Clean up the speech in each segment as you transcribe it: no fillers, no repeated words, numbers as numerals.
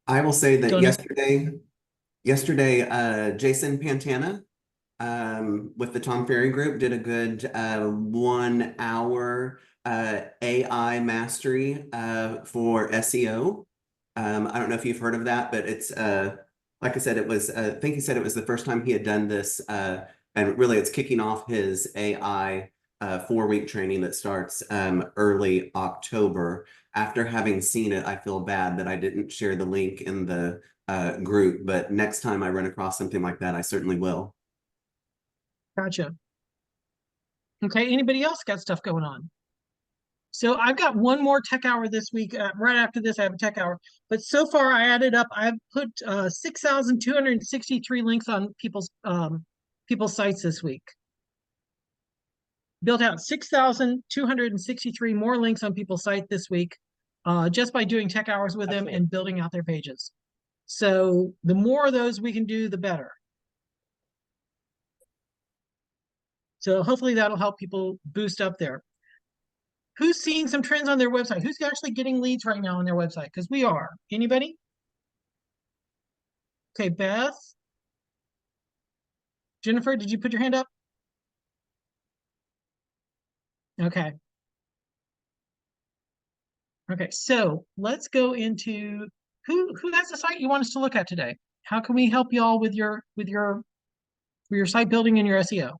I will say that Don't know. yesterday, Jason Pantana, with the Tom Ferry Group did a good 1 hour AI mastery for SEO. I don't know if you've heard of that, but it's like I said, it was I think he said it was the first time he had done this, and really it's kicking off his AI 4 week training that starts early October. After having seen it, I feel bad that I didn't share the link in the group, but next time I run across something like that, I certainly will. Gotcha. Okay, anybody else got stuff going on? So I've got one more tech hour this week. Right after this, I have a tech hour. But so far, I added up. I've put 6,263 links on people's sites this week. Built out 6,263 more links on people's site this week, just by doing tech hours with them and building out their pages. So the more of those we can do, the better. So hopefully that'll help people boost up there. Who's seeing some trends on their website? Who's actually getting leads right now on their website? Because we are. Anybody? Okay, Beth. Jennifer, did you put your hand up? Okay. Okay, so let's go into who has a site you want us to look at today? How can we help y'all with your site building and your SEO?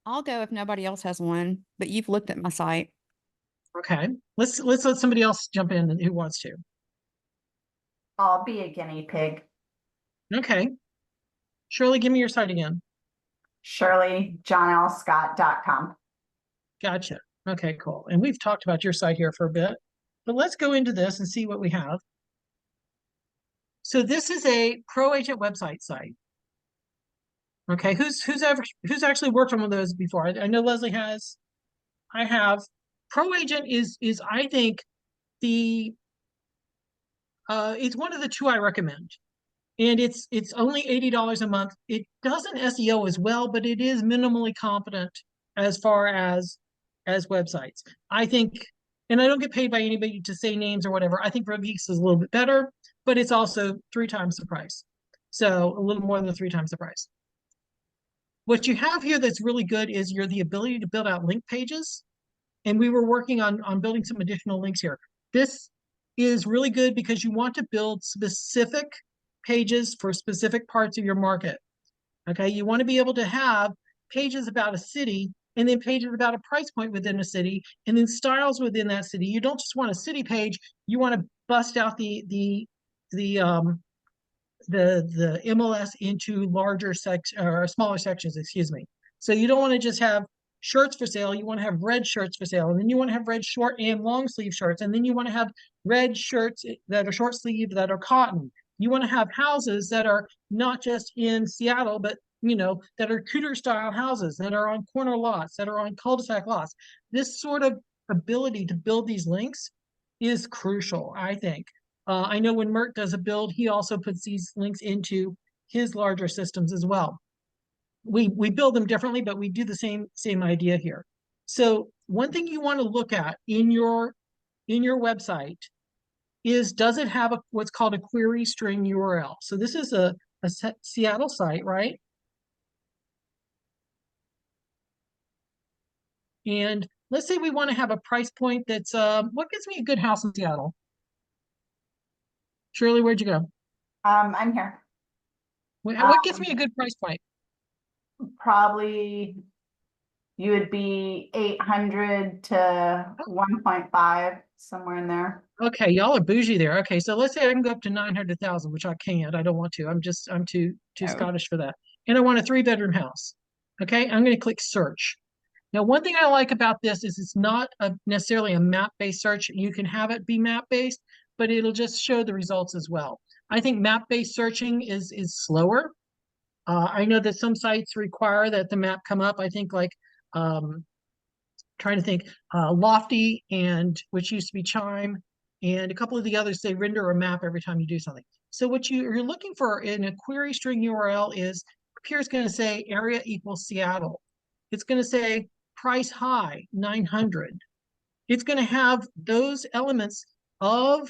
I'll go if nobody else has one, but you've looked at my site. Okay. Let's let somebody else jump in who wants to. I'll be a guinea pig. Okay. Shirley, give me your site again. ShirleyJohnLScott.com. Gotcha. Okay, cool. And we've talked about your site here for a bit, but let's go into this and see what we have. So this is a pro agent website site. Okay, who's actually worked on one of those before? I know Leslie has. I have. Pro agent is I think the it's one of the two I recommend. And it's only $80 a month. It doesn't SEO as well, but it is minimally competent as far as websites. I think, and I don't get paid by anybody to say names or whatever. I think RevGeeks is a little bit better, but it's also 3 times the price. So a little more than 3 times the price. What you have here that's really good is the ability to build out link pages. And we were working on building some additional links here. This is really good because you want to build specific pages for specific parts of your market. Okay, you want to be able to have pages about a city and then pages about a price point within a city and then styles within that city. You don't just want a city page, you want to bust out the MLS into larger or smaller sections, excuse me. So you don't want to just have shirts for sale, you want to have red shirts for sale, and then you want to have red short and long sleeve shirts, and then you want to have red shirts that are short sleeve that are cotton. You want to have houses that are not just in Seattle, but that are Cooter style houses that are on corner lots, that are on cul-de-sac lots. This sort of ability to build these links is crucial, I think. I know when Mert does a build, he also puts these links into his larger systems as well. We build them differently, but we do the same idea here. So one thing you want to look at in your website is, does it have what's called a query string URL? So this is a Seattle site, right? And let's say we want to have a price point that's what gets me a good house in Seattle? Shirley, where'd you go? I'm here. What gets me a good price point? Probably you would be 800 to 1.5, somewhere in there. Okay, y'all are bougie there. Okay, so let's say I can go up to 900,000, which I can't. I don't want to. I'm too Scottish for that. And I want a 3-bedroom house. Okay, I'm going to click search. Now, one thing I like about this is it's not necessarily a map-based search. You can have it be map-based, but it'll just show the results as well. I think map-based searching is slower. I know that some sites require that the map come up. I think like trying to think, Lofty, and which used to be Chime, and a couple of the others, they render a map every time you do something. So what you're looking for in a query string URL is, up here it's going to say area equals Seattle. It's going to say price high 900, it's going to have those elements of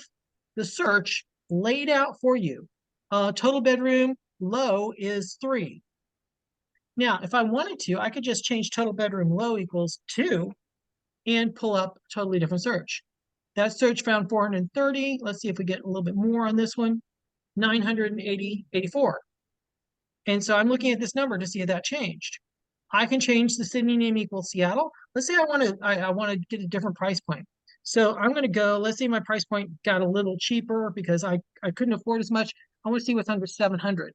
the search laid out for you. Total bedroom low is 3. Now, if I wanted to, I could just change total bedroom low equals 2 and pull up a totally different search. That search found 430. Let's see if we get a little bit more on this one. 984. And so I'm looking at this number to see if that changed. I can change the city name equals Seattle. Let's say I want to get a different price point. So I'm going to go, let's say my price point got a little cheaper because I couldn't afford as much. I want to see what's under 700.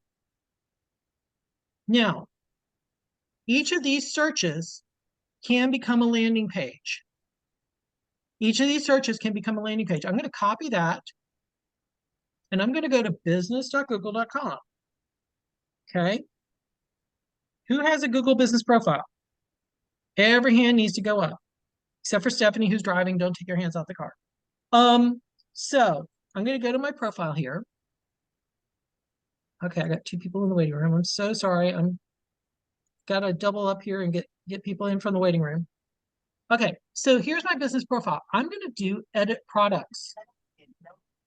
Now, each of these searches can become a landing page. Each of these searches can become a landing page. I'm going to copy that and I'm going to go to business.google.com. Okay. Who has a Google business profile? Every hand needs to go up, except for Stephanie, who's driving. Don't take your hands off the car. So I'm going to go to my profile here. Okay, I got 2 people in the waiting room. I'm so sorry. I'm got to double up here and get people in from the waiting room. Okay, so here's my business profile. I'm going to do edit products.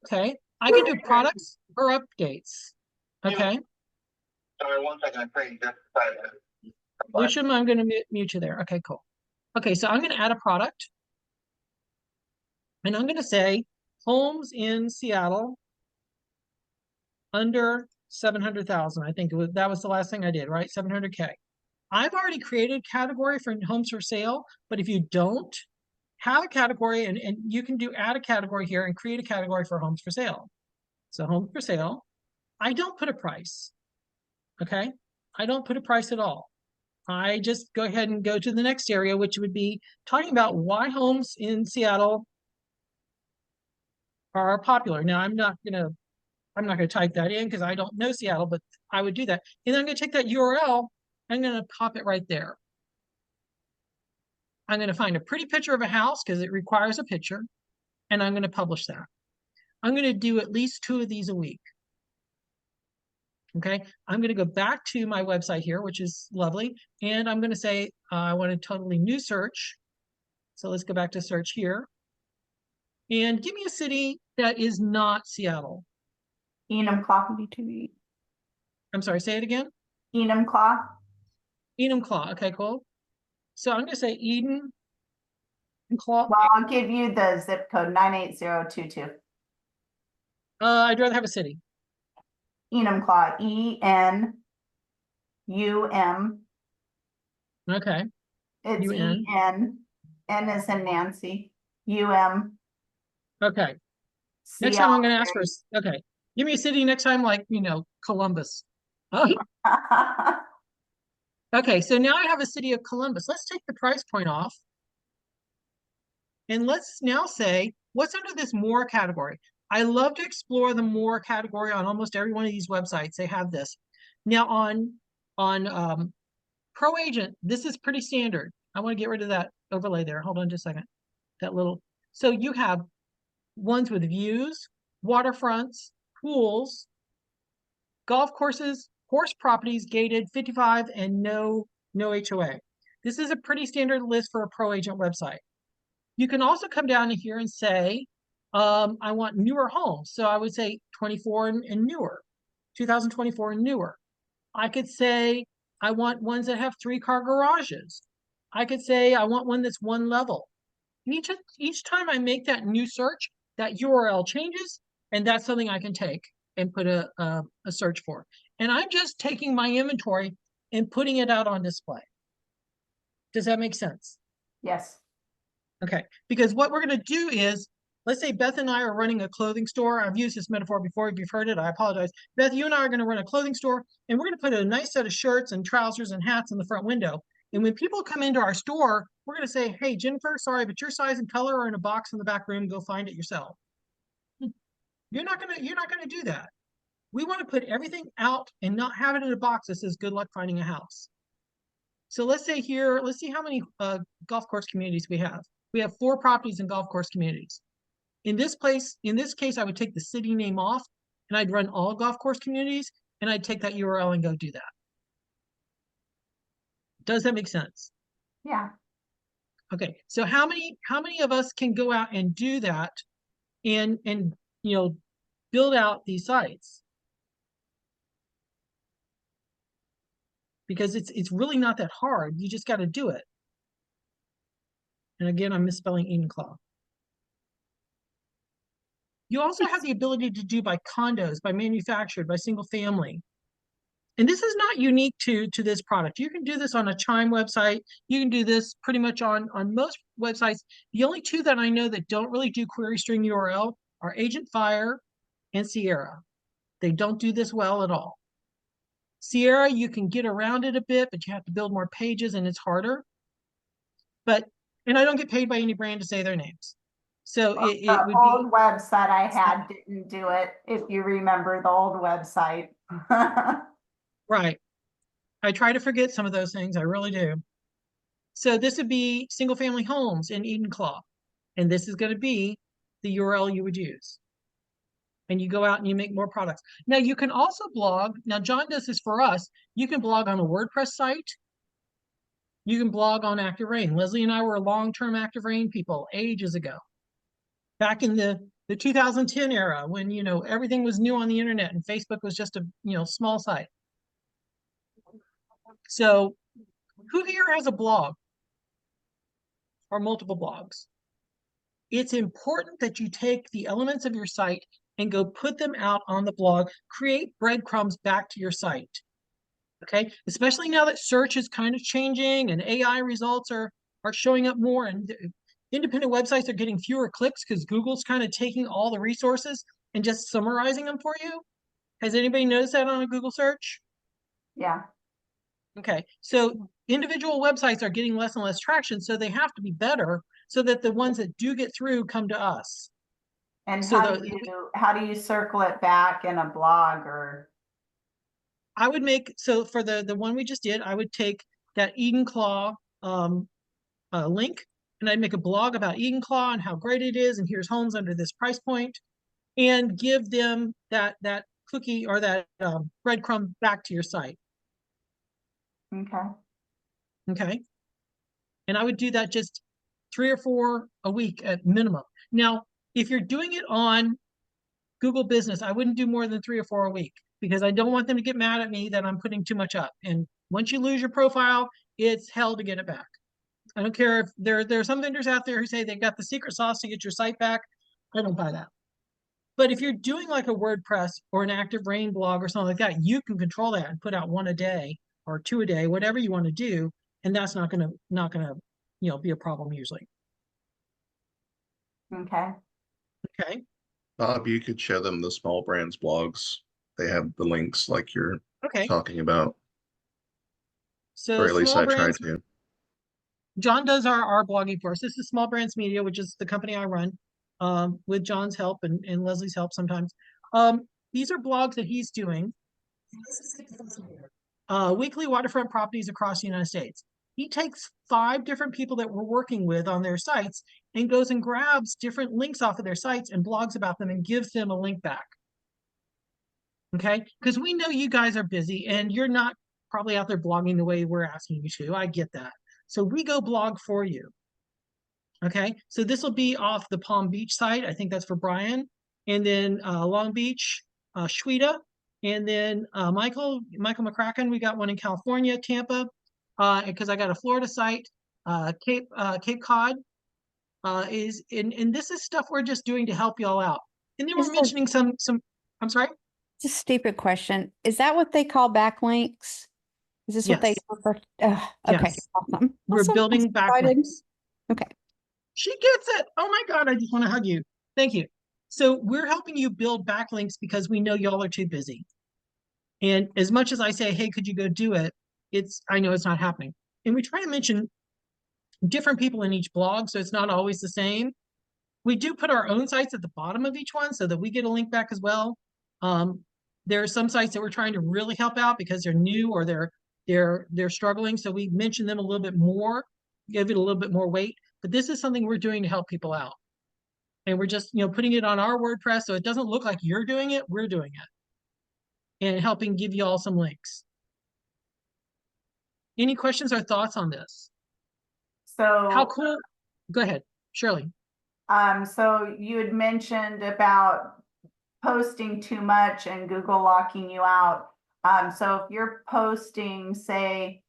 Okay, I can do products or updates. Okay. Sorry, 1 second. I'm afraid just Which I'm going to mute you there. Okay, cool. Okay, so I'm going to add a product. And I'm going to say homes in Seattle under 700,000. I think that was the last thing I did, right? 700K. I've already created a category for homes for sale, but if you don't have a category, and you can add a category here and create a category for homes for sale. So homes for sale. I don't put a price. Okay. I don't put a price at all. I just go ahead and go to the next area, which would be talking about why homes in Seattle are popular. Now I'm not gonna type that in because I don't know Seattle, but I would do that. And then I'm gonna take that URL, I'm gonna pop it right there. I'm gonna find a pretty picture of a house because it requires a picture, and I'm gonna publish that. I'm gonna do at least 2 of these a week. Okay, I'm gonna go back to my website here, which is lovely, and I'm gonna say I want a totally new search. So let's go back to search here. And give me a city that is not Seattle. Enumclaw. I'm sorry, say it again. Enumclaw. Enumclaw. Okay, cool. So I'm going to say Eden Claw. Well, I'll give you the zip code 98022. I'd rather have a city. Enumclaw. ENUM. Okay. It's UN. EN. N is in Nancy. UM. Okay. Next time I'm going to ask for okay. Give me a city next time, like, Columbus. Okay, so now I have a city of Columbus. Let's take the price point off. And let's now say, what's under this more category? I love to explore the more category on almost every one of these websites. They have this. Now on Pro Agent, this is pretty standard. I want to get rid of that overlay there. Hold on just a second. That little. So you have ones with views, waterfronts, pools, golf courses, horse properties, gated, 55, and no HOA. This is a pretty standard list for a Pro Agent website. You can also come down here and say, I want newer homes. So I would say 24 and newer, 2024 and newer. I could say, I want ones that have 3-car garages. I could say, I want one that's 1 level. And each time I make that new search, that URL changes, and that's something I can take and put a search for. And I'm just taking my inventory and putting it out on display. Does that make sense? Yes. Okay, because what we're going to do is, let's say Beth and I are running a clothing store. I've used this metaphor before. If you've heard it, I apologize. Beth, you and I are going to run a clothing store, and we're going to put a nice set of shirts and trousers and hats in the front window. And when people come into our store, we're going to say, hey, Jennifer, sorry, but your size and color are in a box in the back room. Go find it yourself. You're not going to do that. We want to put everything out and not have it in a box that says good luck finding a house. So let's say here, let's see how many golf course communities we have. We have 4 properties in golf course communities. In this case, I would take the city name off and I'd run all golf course communities and I'd take that URL and go do that. Does that make sense? Yeah. Okay, so how many of us can go out and do that and build out these sites? Because it's really not that hard. You just got to do it. And again, I'm misspelling Edenclaw. You also have the ability to do by condos, by manufactured, by single family. And this is not unique to this product. You can do this on a Chime website. You can do this pretty much on most websites. The only two that I know that don't really do query string URL are Agent Fire and Sierra. They don't do this well at all. Sierra, you can get around it a bit, but you have to build more pages and it's harder. And I don't get paid by any brand to say their names. So Well, it the would old be website I had didn't do it, if you remember the old website. right. I try to forget some of those things. I really do. So this would be single family homes in Edenclaw. And this is going to be the URL you would use. And you go out and you make more products. Now you can also blog. Now John does this for us. You can blog on a WordPress site. You can blog on Active Rain. Leslie and I were long-term Active Rain people ages ago. Back in the 2010 era when, everything was new on the internet and Facebook was just a, small site. So who here has a blog or multiple blogs? It's important that you take the elements of your site and go put them out on the blog, create breadcrumbs back to your site. Okay, especially now that search is kind of changing and AI results are showing up more, and independent websites are getting fewer clicks because Google's kind of taking all the resources and just summarizing them for you. Has anybody noticed that on a Google search? Yeah. Okay, so individual websites are getting less and less traction, so they have to be better so that the ones that do get through come to us. And So how do you circle it back in a blog? Or I would make, so for the one we just did, I would take that Edenclaw link and I'd make a blog about Edenclaw and how great it is, and here's homes under this price point, and give them that cookie or that breadcrumb back to your site. okay. Okay. And I would do that just 3 or 4 a week at minimum. Now, if you're doing it on Google Business, I wouldn't do more than 3 or 4 a week because I don't want them to get mad at me that I'm putting too much up. And once you lose your profile, it's hell to get it back. I don't care if there are some vendors out there who say they've got the secret sauce to get your site back. I don't buy that. But if you're doing like a WordPress or an Active Rain blog or something like that, you can control that and put out 1 a day or 2 a day, whatever you want to do, and that's not gonna be a problem usually. Okay. Okay. Bob, you could show them the small brands blogs. They have the links like you're Okay. talking about. So Or at least small I try brands, to. John does our blogging for us. This is Small Brands Media, which is the company I run, with John's help and Leslie's help sometimes. These are blogs that he's doing. Weekly waterfront properties across the United States. He takes 5 different people that we're working with on their sites and goes and grabs different links off of their sites and blogs about them and gives them a link back. Okay, because we know you guys are busy and you're not probably out there blogging the way we're asking you to. I get that. So we go blog for you. Okay, so this will be off the Palm Beach site. I think that's for Brian. And then Long Beach, Shweta. And then Michael McCracken, we got one in California, Tampa, because I got a Florida site. Cape Cod and this is stuff we're just doing to help y'all out. And then we're mentioning some, I'm sorry? It's a stupid question. Is that what they call backlinks? Is this what they Yes. call for? Okay, Yes. awesome. We're Awesome. building I'm excited. backlinks. Okay. She gets it. Oh my God, I just want to hug you. Thank you. So we're helping you build backlinks because we know y'all are too busy. And as much as I say, hey, could you go do it? I know it's not happening. And we try to mention different people in each blog, so it's not always the same. We do put our own sites at the bottom of each one so that we get a link back as well. There are some sites that we're trying to really help out because they're new or they're struggling. So we mention them a little bit more, give it a little bit more weight. But this is something we're doing to help people out. And we're just, putting it on our WordPress so it doesn't look like you're doing it, we're doing it. And helping give you all some links. Any questions or thoughts on this? How So, cool? Go ahead, Shirley. so you had mentioned about posting too much and Google locking you out. So if you're posting, say,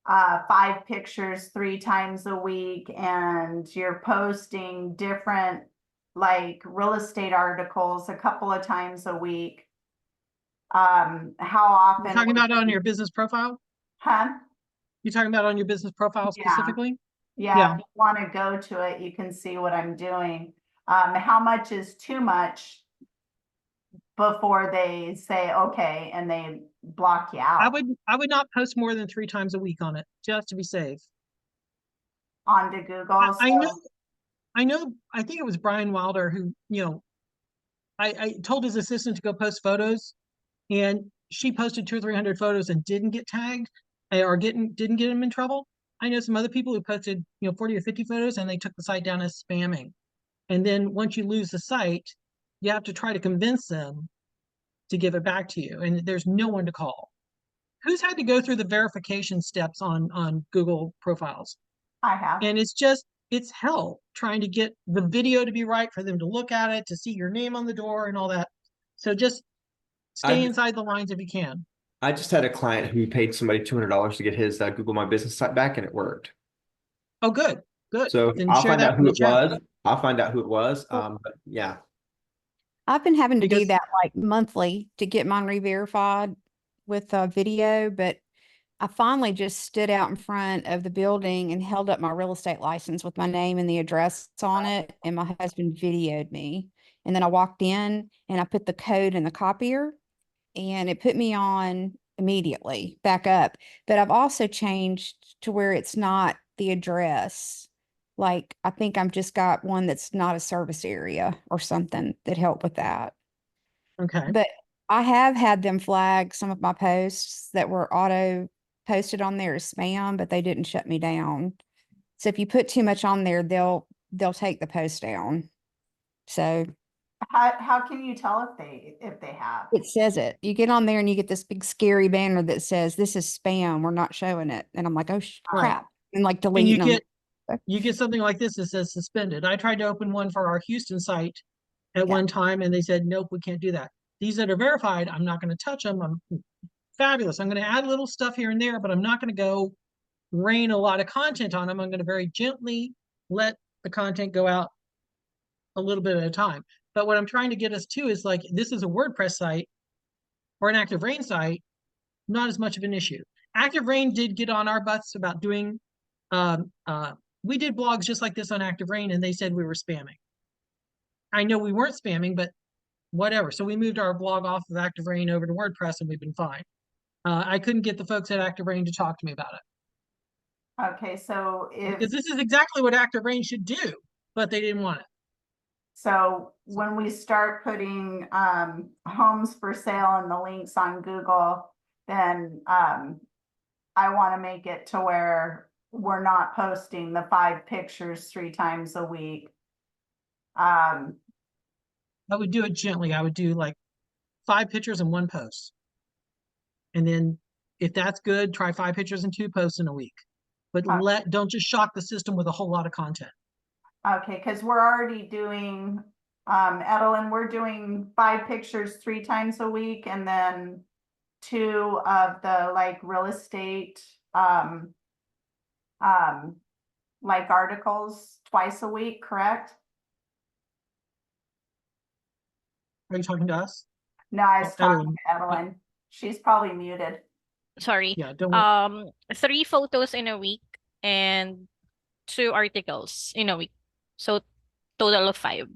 5 pictures 3 times a week, and you're posting different like real estate articles a couple of times a week, how often You're talking would about on you- your business profile? huh? You're talking about on your business profile Yeah. specifically? Yeah, Yeah. if you want to go to it, you can see what I'm doing. How much is too much before they say okay and they block you I out would not post more than 3 times a week on it, just to be safe. onto Google? I So- know, I think it was Brian Wilder who, I told his assistant to go post photos, and she posted 200 or 300 photos and didn't get tagged, or didn't get him in trouble. I know some other people who posted, 40 or 50 photos, and they took the site down as spamming. And then once you lose the site, you have to try to convince them to give it back to you, and there's no one to call. Who's had to go through the verification steps on Google profiles? I have. And it's hell trying to get the video to be right for them to look at it, to see your name on the door and all that. So just stay I've- inside the lines if you can. I just had a client who paid somebody $200 to get his Google My Business site back, and it worked. Oh, good, good. So Then I'll share find that out in who the it chat. was. I'll find out who it was. Well- But yeah, I've been having to do Because- that like monthly to get mine re-verified with video, but I finally just stood out in front of the building and held up my real estate license with my name and the address on it, and my husband videoed me. And then I walked in and I put the code in the copier, and it put me on immediately back up. But I've also changed to where it's not the address. Like I think I've just got one that's not a service area or something that helped with that. Okay. But I have had them flag some of my posts that were auto posted on there as spam, but they didn't shut me down. So if you put too much on there, they'll take the post down. So How can you tell if they have? it says it. You get on there and you get this big scary banner that says this is spam. We're not showing it. And I'm like, oh Right. crap. And like And you deleting them. get something like this that says suspended. I tried to open one for our Houston site at one time, and they said, nope, we can't do that. These that are verified, I'm not going to touch them. I'm fabulous. I'm going to add little stuff here and there, but I'm not going to go rain a lot of content on them. I'm going to very gently let the content go out a little bit at a time. But what I'm trying to get us to is like, this is a WordPress site or an Active Rain site, not as much of an issue. Active Rain did get on our butts about doing, we did blogs just like this on Active Rain, and they said we were spamming. I know we weren't spamming, but whatever. So we moved our blog off of Active Rain over to WordPress, and we've been fine. I couldn't get the folks at Active Rain to talk to me about it. Okay, so Because this is exactly what Active Rain should do, but they didn't want it. so when we start putting homes for sale and the links on Google, then I want to make it to where we're not posting the 5 pictures 3 times a week. I would do it gently. I would do like 5 pictures and 1 post. And then if that's good, try 5 pictures and 2 posts in a week. But don't just shock the system with a whole lot of content. Okay, because we're already doing, Edelyn, we're doing 5 pictures 3 times a week, and then 2 of the like real estate, like articles twice a week, correct? Are you talking to us? No, I was Oh, talking Edelyn. to Edelyn. She's probably muted. Sorry. Yeah, don't worry. 3 photos in a week and 2 articles in a week. So total of 5.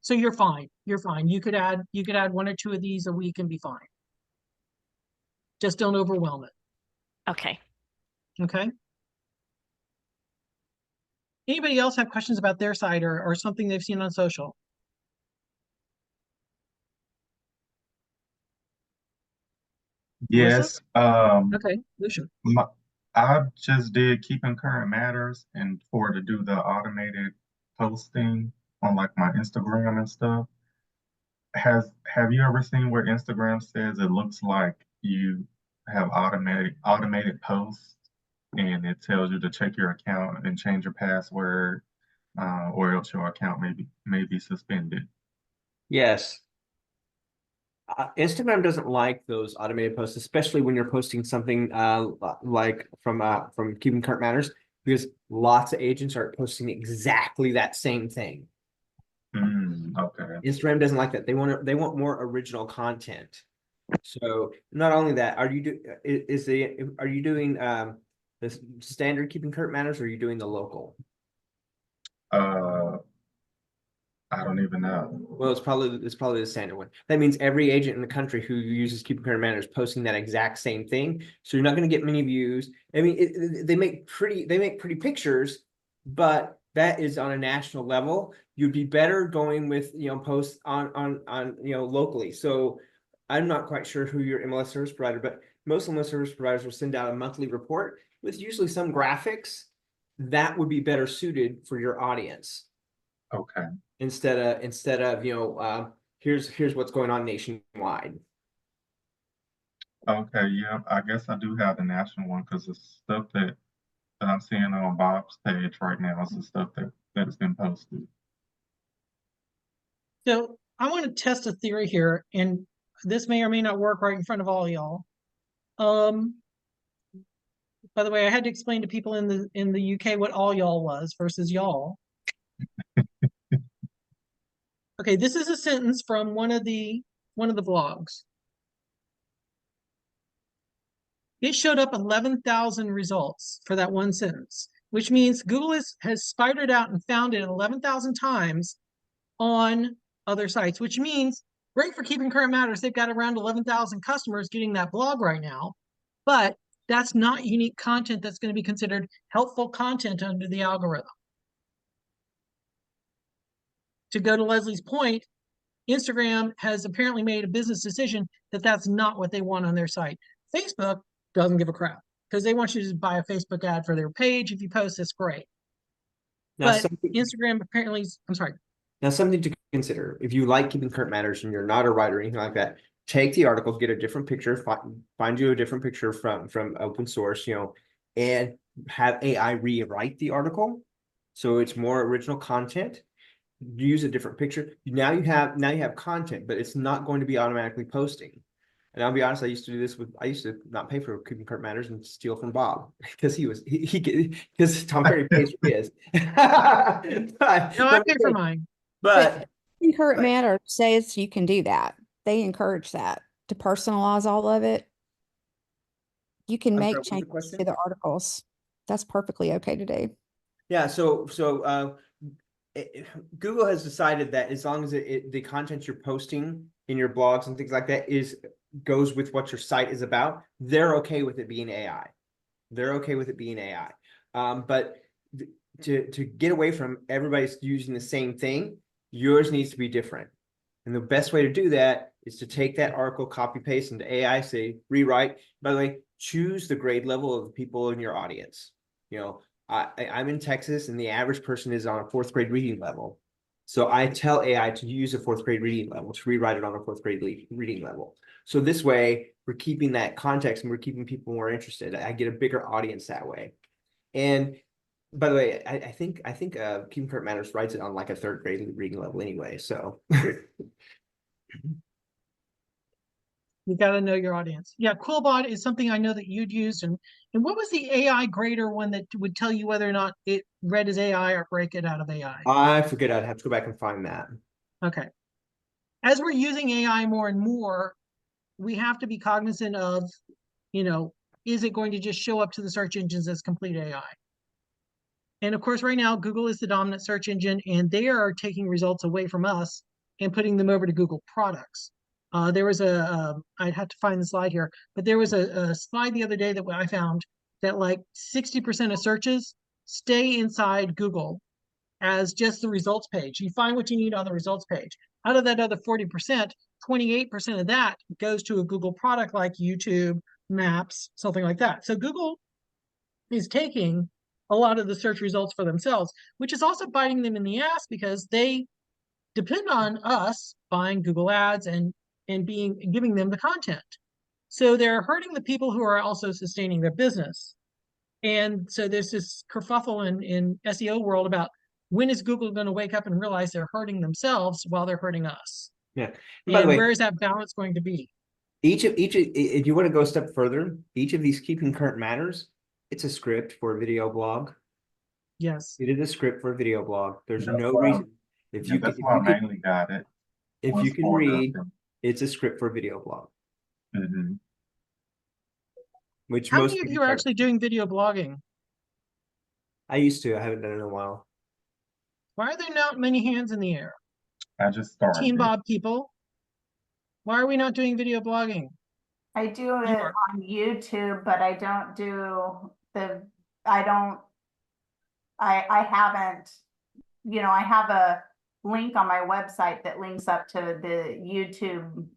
So you're fine. You're fine. You could add 1 or 2 of these a week and be fine. Just don't overwhelm it. Okay. Okay. Anybody else have questions about their site or something they've seen on social? Yes, Okay, Lucia. I just did keeping current matters and to do the automated posting on like my Instagram and stuff. Have you ever seen where Instagram says it looks like you have automated posts and it tells you to check your account and change your password, or else your account may be suspended. Yes. Instagram doesn't like those automated posts, especially when you're posting something like from Keeping Current Matters, because lots of agents are posting exactly that same thing. Okay. Instagram doesn't like that. They want more original content. So not only that, are you doing the standard Keeping Current Matters, or are you doing the local? I don't even know. Well, it's probably the standard one. That means every agent in the country who uses Keeping Current Matters posting that exact same thing. So you're not going to get many views. I mean, they make pretty pictures, but that is on a national level. You'd be better going with posts on locally. So I'm not quite sure who your MLS service provider, but most MLS service providers will send out a monthly report with usually some graphics that would be better suited for your audience. Okay. Instead of here's what's going on nationwide. Okay, yeah, I guess I do have the national one, because the stuff that I'm seeing on Bob's page right now is the stuff that has been posted. So I want to test a theory here, and this may or may not work right in front of all y'all. By the way, I had to explain to people in the UK what all y'all was versus y'all. Okay, this is a sentence from one of the blogs. It showed up 11,000 results for that one sentence, which means Google has spidered out and found it 11,000 times on other sites, which means great for Keeping Current Matters. They've got around 11,000 customers getting that blog right now, but that's not unique content that's going to be considered helpful content under the algorithm. To go to Leslie's point, Instagram has apparently made a business decision that that's not what they want on their site. Facebook doesn't give a crap, because they want you to buy a Facebook ad for their page. If you post this, great. Now, But Instagram apparently, I'm sorry. Now, something to consider: if you like Keeping Current Matters and you're not a writer or anything like that, take the article, get a different picture, find you a different picture from open source, and have AI rewrite the article so it's more original content. Use a different picture. Now you have content, but it's not going to be automatically posting. And I'll be honest, I used to not pay for Keeping Current Matters and steal from Bob because because Tom Ferry pays for his. No, I pay for mine. But Keeping Current Matters says you can do that. They encourage that to personalize all of it. You can I'm make sorry, what was the changes question? to the articles. That's perfectly okay to do. Yeah, Google has decided that as long as the content you're posting in your blogs and things like that goes with what your site is about, they're okay with it being AI. They're okay with it being AI. But to get away from everybody's using the same thing, yours needs to be different. And the best way to do that is to take that article, copy paste into AI, say rewrite. By the way, choose the grade level of the people in your audience. I'm in Texas, and the average person is on a 4th grade reading level. So I tell AI to use a 4th grade reading level, to rewrite it on a 4th grade reading level. So this way, we're keeping that context and we're keeping people more interested. I get a bigger audience that way. And by the way, I think Keeping Current Matters writes it on like a 3rd grade reading level anyway. So You got to know your audience. Yeah, Quillbot is something I know that you'd used. And what was the AI grader one that would tell you whether or not it read as AI or break it out of AI? I forget. I'd have to go back and find that. Okay. As we're using AI more and more, we have to be cognizant of, is it going to just show up to the search engines as complete AI? And of course, right now, Google is the dominant search engine, and they are taking results away from us and putting them over to Google products. There was I'd have to find the slide here, but there was a slide the other day that I found that like 60% of searches stay inside Google as just the results page. You find what you need on the results page. Out of that other 40%, 28% of that goes to a Google product like YouTube, Maps, something like that. So Google is taking a lot of the search results for themselves, which is also biting them in the ass because they depend on us buying Google ads and giving them the content. So they're hurting the people who are also sustaining their business. And so there's this kerfuffle in SEO world about when is Google going to wake up and realize they're hurting themselves while they're hurting us? Yeah. And by the And way, where is that balance going to be? if you want to go a step further, each of these key concurrent matters, it's a script for a video blog. Yes. It is a script for a video blog. There's That's no why- reason. If Yeah, you that's can, why I mainly got it. if was you can for the- read, it's a script for a video blog, Mhm. which How most many of people you are are- actually doing video blogging? I used to. I haven't done it in a while. Why are there not many hands in the air? I just started. Team Bob people, why are we not doing video blogging? I do You it are. on YouTube, but I don't do I don't, I haven't, I have a link on my website that links up to the YouTube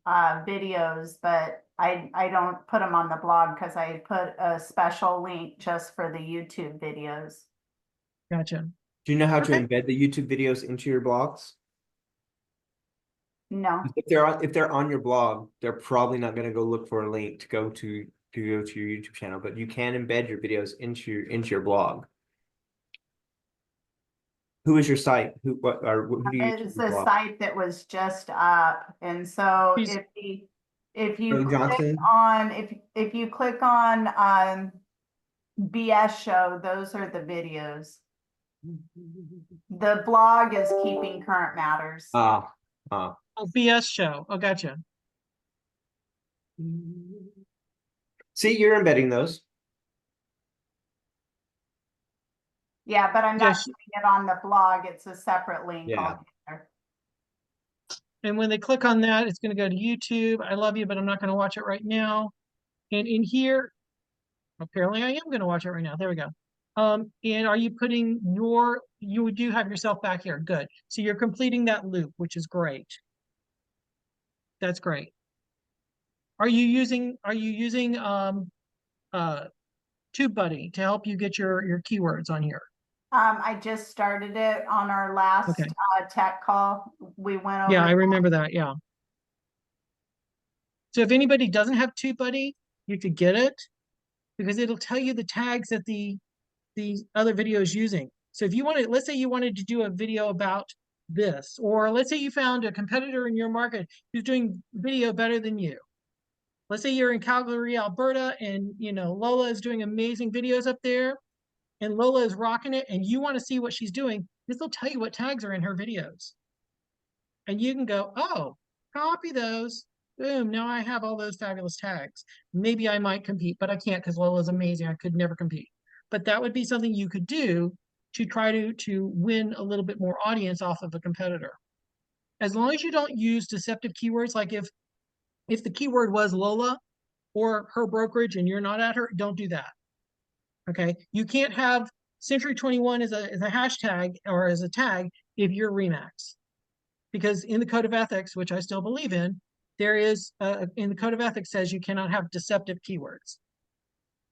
videos, but I don't put them on the blog because I put a special link just for the YouTube videos. Gotcha. Do you know how to Okay. embed the YouTube videos into your blogs? No, If they're on your blog, they're probably not going to go look for a link to go to your YouTube channel, but you can embed your videos into your blog. Who is your site? Who do you use it's for your a blog? site that was just up, and so He's- if you Billy click Johnson? on if you click on BS show, those are the videos. The blog is keeping current matters. Ah. Oh, BS show. Oh, gotcha. See, you're embedding those. Yeah, but I'm not Yes. doing it on the blog. It's a separate link Yeah. altogether. And when they click on that, it's going to go to YouTube. I love you, but I'm not going to watch it right now. And in here, apparently I am going to watch it right now. There we go. And are you putting you do have yourself back here. Good. So you're completing that loop, which is great. That's great. Are you using TubeBuddy to help you get your keywords on here? I just started it on our last Okay. tech call. We went over. Yeah, I remember that. Yeah. So if anybody doesn't have TubeBuddy, you could get it because it'll tell you the tags that the other video is using. So if you wanted, let's say you wanted to do a video about this, or let's say you found a competitor in your market who's doing video better than you. Let's say you're in Calgary, Alberta, and Lola is doing amazing videos up there, and Lola is rocking it, and you want to see what she's doing. This will tell you what tags are in her videos. And you can go, oh, copy those. Boom, now I have all those fabulous tags. Maybe I might compete, but I can't because Lola's amazing. I could never compete. But that would be something you could do to try to win a little bit more audience off of a competitor. As long as you don't use deceptive keywords, like if the keyword was Lola or her brokerage and you're not at her, don't do that. Okay. You can't have Century 21 as a hashtag or as a tag if you're Remax. Because in the code of ethics, which I still believe in, there is in the code of ethics says you cannot have deceptive keywords.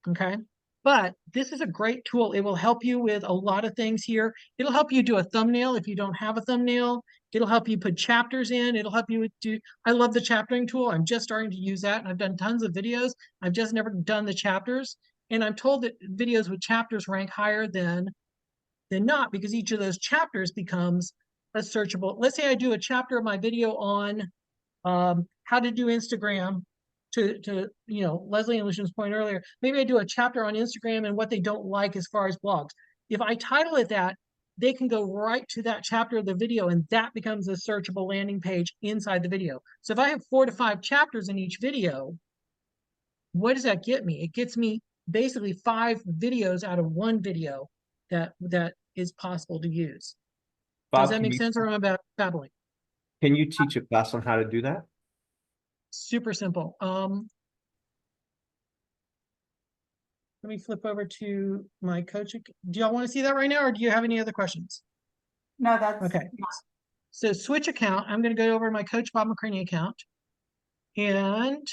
Okay. But this is a great tool. It will help you with a lot of things here. It'll help you do a thumbnail if you don't have a thumbnail. It'll help you put chapters in. It'll help you do, I love the chaptering tool. I'm just starting to use that. And I've done tons of videos. I've just never done the chapters. And I'm told that videos with chapters rank higher than not, because each of those chapters becomes a searchable. Let's say I do a chapter of my video on how to do Instagram to Leslie and Lucian's point earlier. Maybe I do a chapter on Instagram and what they don't like as far as blogs. If I title it that, they can go right to that chapter of the video, and that becomes a searchable landing page inside the video. So if I have 4 to 5 chapters in each video, what does that get me? It gets me basically 5 videos out of one video that is possible to use. Bob, Does that make sense, or am I babbling? Can you teach a class on how to do that? Super simple. Let me flip over to my coach. Do y'all want to see that right now, or do you have any other questions? No, that's Okay. So switch account. I'm going to go over to my Coach Bob McCraney account, and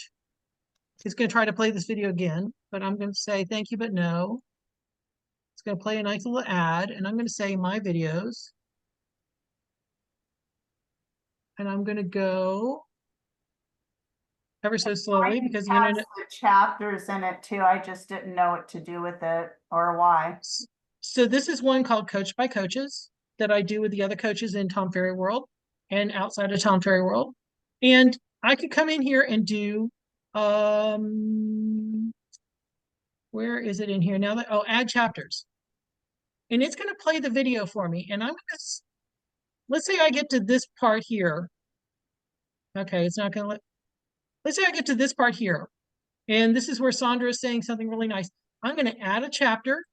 it's going to try to play this video again, but I'm going to say thank you, but no. It's going to play a nice little ad, and I'm going to say my videos. And I'm going to go. ever so slowly because the Has internet. the chapters in it too. I just didn't know what to do with it or why. So this is one called Coach by Coaches that I do with the other coaches in Tom Ferry World and outside of Tom Ferry World. And I could come in here and do, where is it in here now? Oh, add chapters. And it's going to play the video for me. And I'm going to, let's say I get to this part here. Okay, it's not going to let's say I get to this part here. And this is where Sandra is saying something really nice. I'm going to add a chapter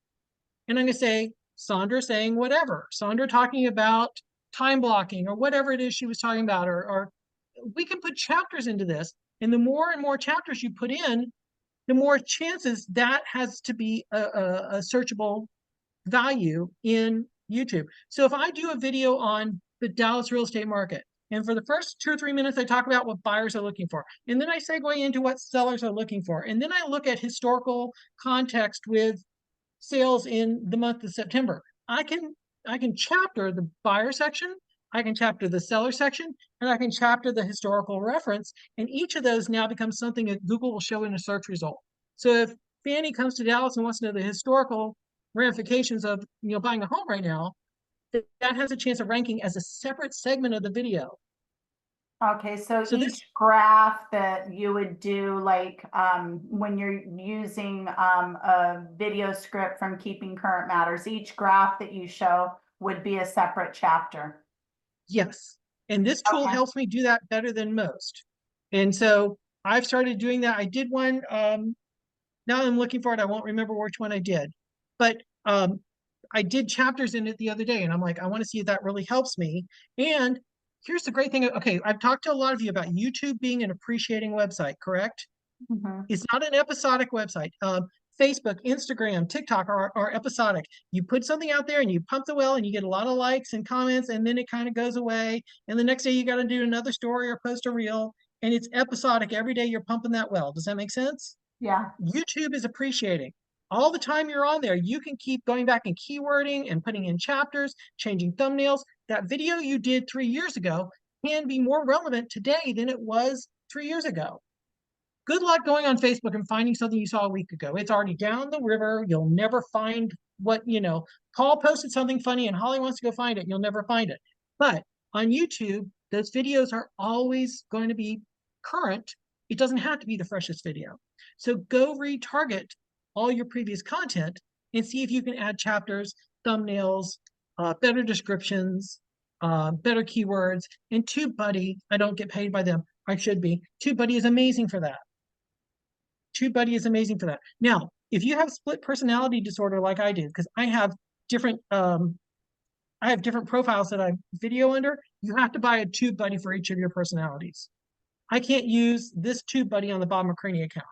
and I'm going to say, Sandra saying whatever. Sandra talking about time blocking or whatever it is she was talking about. Or we can put chapters into this. And the more and more chapters you put in, the more chances that has to be a searchable value in YouTube. So if I do a video on the Dallas real estate market, and for the first 2 or 3 minutes, I talk about what buyers are looking for, and then I segue into what sellers are looking for, and then I look at historical context with sales in the month of September. I can chapter the buyer section, I can chapter the seller section, and I can chapter the historical reference, and each of those now becomes something that Google will show in a search result. So if Fanny comes to Dallas and wants to know the historical ramifications of buying a home right now, that has a chance of ranking as a separate segment of the video. Okay, so So each this, graph that you would do, like when you're using a video script from Keeping Current Matters, each graph that you show would be a separate chapter. yes. And this tool Okay. helps me do that better than most. And so I've started doing that. I did one, now I'm looking for it. I won't remember which one I did, but I did chapters in it the other day and I'm like, I want to see if that really helps me. And here's the great thing. Okay, I've talked to a lot of you about YouTube being an appreciating website, correct? It's not an episodic website. Facebook, Instagram, TikTok are episodic. You put something out there and you pump the well and you get a lot of likes and comments and then it kind of goes away. And the next day you got to do another story or post a reel and it's episodic. Every day you're pumping that well. Does that make sense? Yeah. YouTube is appreciating. All the time you're on there, you can keep going back and keywording and putting in chapters, changing thumbnails. That video you did 3 years ago can be more relevant today than it was 3 years ago. Good luck going on Facebook and finding something you saw a week ago. It's already down the river. You'll never find what, Paul posted something funny and Holly wants to go find it. You'll never find it. But on YouTube, those videos are always going to be current. It doesn't have to be the freshest video. So go retarget all your previous content and see if you can add chapters, thumbnails, better descriptions, better keywords. And TubeBuddy, I don't get paid by them. I should be. TubeBuddy is amazing for that. TubeBuddy is amazing for that. Now, if you have split personality disorder like I do, because I have different profiles that I video under, you have to buy a TubeBuddy for each of your personalities. I can't use this TubeBuddy on the Bob McCraney account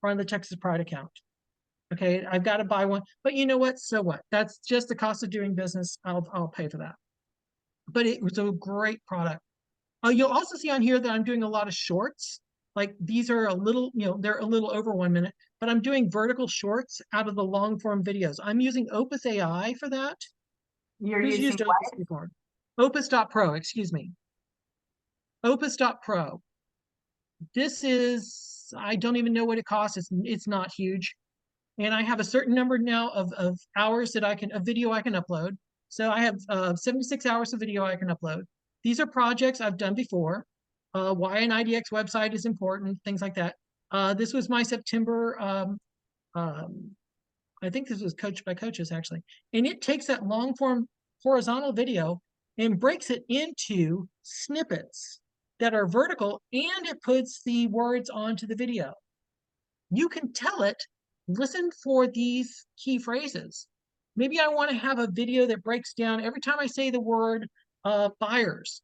or on the Texas Pride account. Okay, I've got to buy one. But you know what? So what? That's just the cost of doing business. I'll pay for that. But it was a great product. You'll also see on here that I'm doing a lot of shorts. Like these are a little, they're a little over 1 minute, but I'm doing vertical shorts out of the long form videos. I'm using Opus AI for that. You're Who's using used Opus before? Opus.pro, excuse me. Opus.pro. This is, I don't even know what it costs. It's not huge. And I have a certain number now of hours that of video I can upload. So I have 76 hours of video I can upload. These are projects I've done before. Why an IDX website is important, things like that. This was my September, I think this was Coach by Coaches actually. And it takes that long form horizontal video and breaks it into snippets that are vertical and it puts the words onto the video. You can tell it, listen for these key phrases. Maybe I want to have a video that breaks down every time I say the word buyers.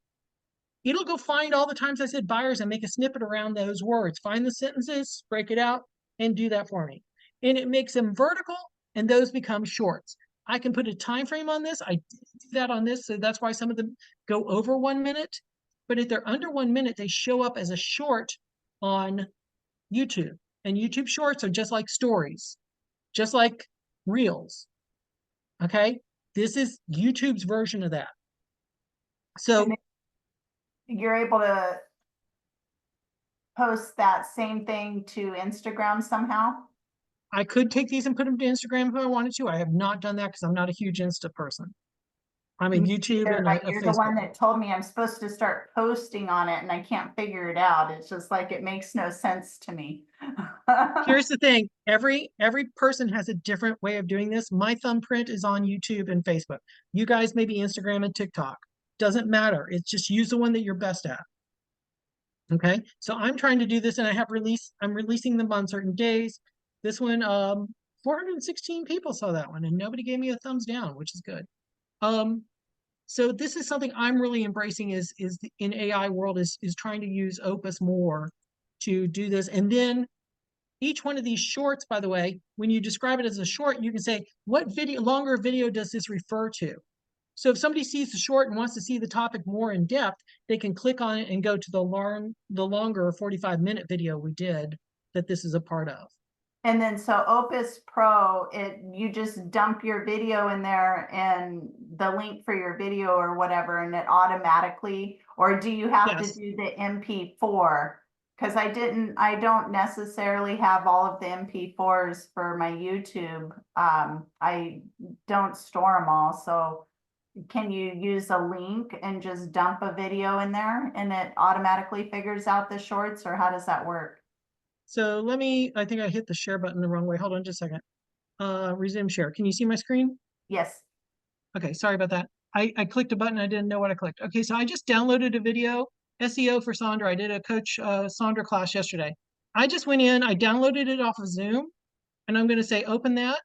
It'll go find all the times I said buyers and make a snippet around those words. Find the sentences, break it out, and do that for me. And it makes them vertical, and those become shorts. I can put a time frame on this. I did do that on this, so that's why some of them go over 1 minute. But if they're under 1 minute, they show up as a short on YouTube. And YouTube shorts are just like stories, just like reels. Okay, this is YouTube's version of that. So you're able to post that same thing to Instagram somehow? I could take these and put them to Instagram if I wanted to. I have not done that because I'm not a huge Insta person. I'm a Me YouTube either, and but a you're the one Facebook. that told me I'm supposed to start posting on it and I can't figure it out. It's just like, it makes no sense to me. Here's the thing, every person has a different way of doing this. My thumbprint is on YouTube and Facebook. You guys may be Instagram and TikTok. Doesn't matter. It's just use the one that you're best at. Okay, so I'm trying to do this and I'm releasing them on certain days. This one, 416 people saw that one and nobody gave me a thumbs down, which is good. So this is something I'm really embracing in AI world is trying to use Opus more to do this. And then each one of these shorts, by the way, when you describe it as a short, you can say, what longer video does this refer to? So if somebody sees the short and wants to see the topic more in depth, they can click on it and go to the longer 45-minute video we did that this is a part of. And then so Opus Pro, you just dump your video in there and the link for your video or whatever, and it automatically, or do you have Yes. to do the MP4? Because I don't necessarily have all of the MP4s for my YouTube. I don't store them all, so can you use a link and just dump a video in there and it automatically figures out the shorts, or how does that work? So I think I hit the share button the wrong way. Hold on just a second. Resume share. Can you see my screen? Yes. Okay, sorry about that. I clicked a button. I didn't know what I clicked. Okay, so I just downloaded a video, SEO for Sandra. I did a Coach Sandra class yesterday. I just went in, I downloaded it off of Zoom, and I'm going to say open that,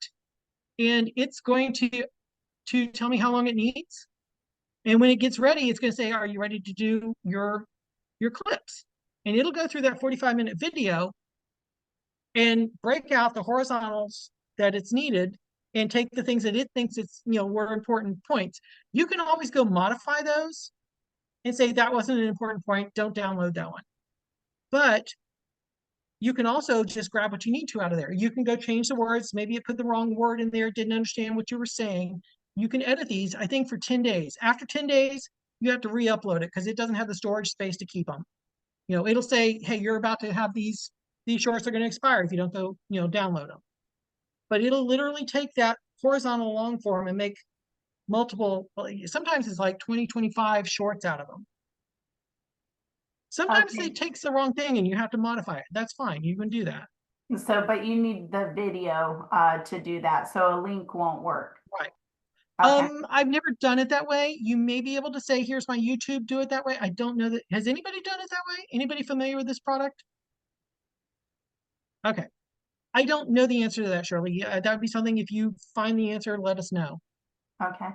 and it's going to tell me how long it needs. And when it gets ready, it's going to say, are you ready to do your clips? And it'll go through that 45-minute video and break out the horizontals that it's needed and take the things that it thinks were important points. You can always go modify those and say that wasn't an important point, don't download that one. But you can also just grab what you need to out of there. You can go change the words. Maybe it put the wrong word in there, didn't understand what you were saying. You can edit these, I think, for 10 days. After 10 days, you have to re-upload it because it doesn't have the storage space to keep them. It'll say, hey, you're about to have these shorts are going to expire if you don't go, download them. But it'll literally take that horizontal long form and make multiple, sometimes it's like 20, 25 shorts out of them. Sometimes Okay. it takes the wrong thing and you have to modify it. That's fine. You can do that. So, but you need the video to do that. So a link won't work. Right. Okay. I've never done it that way. You may be able to say, here's my YouTube, do it that way. I don't know that. Has anybody done it that way? Anybody familiar with this product? Okay. I don't know the answer to that, Shirley. That would be something, if you find the answer, let us know. Okay.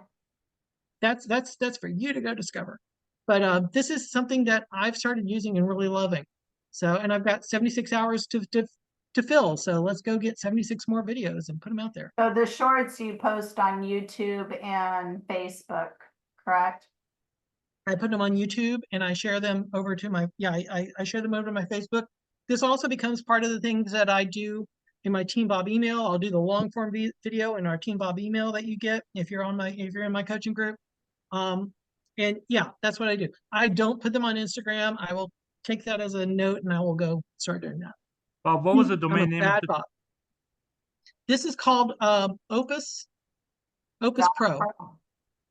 That's for you to go discover. But this is something that I've started using and really loving. So, and I've got 76 hours to fill. So let's go get 76 more videos and put them out there. So the shorts you post on YouTube and Facebook, correct? I put them on YouTube and I share them over to I share them over to my Facebook. This also becomes part of the things that I do in my Team Bob email. I'll do the long form video in our Team Bob email that you get if you're in my coaching group. And yeah, that's what I do. I don't put them on Instagram. I will take that as a note and I will go start doing that. Bob, what was the I'm domain a name bad of the Bob. This is called Opus Pro.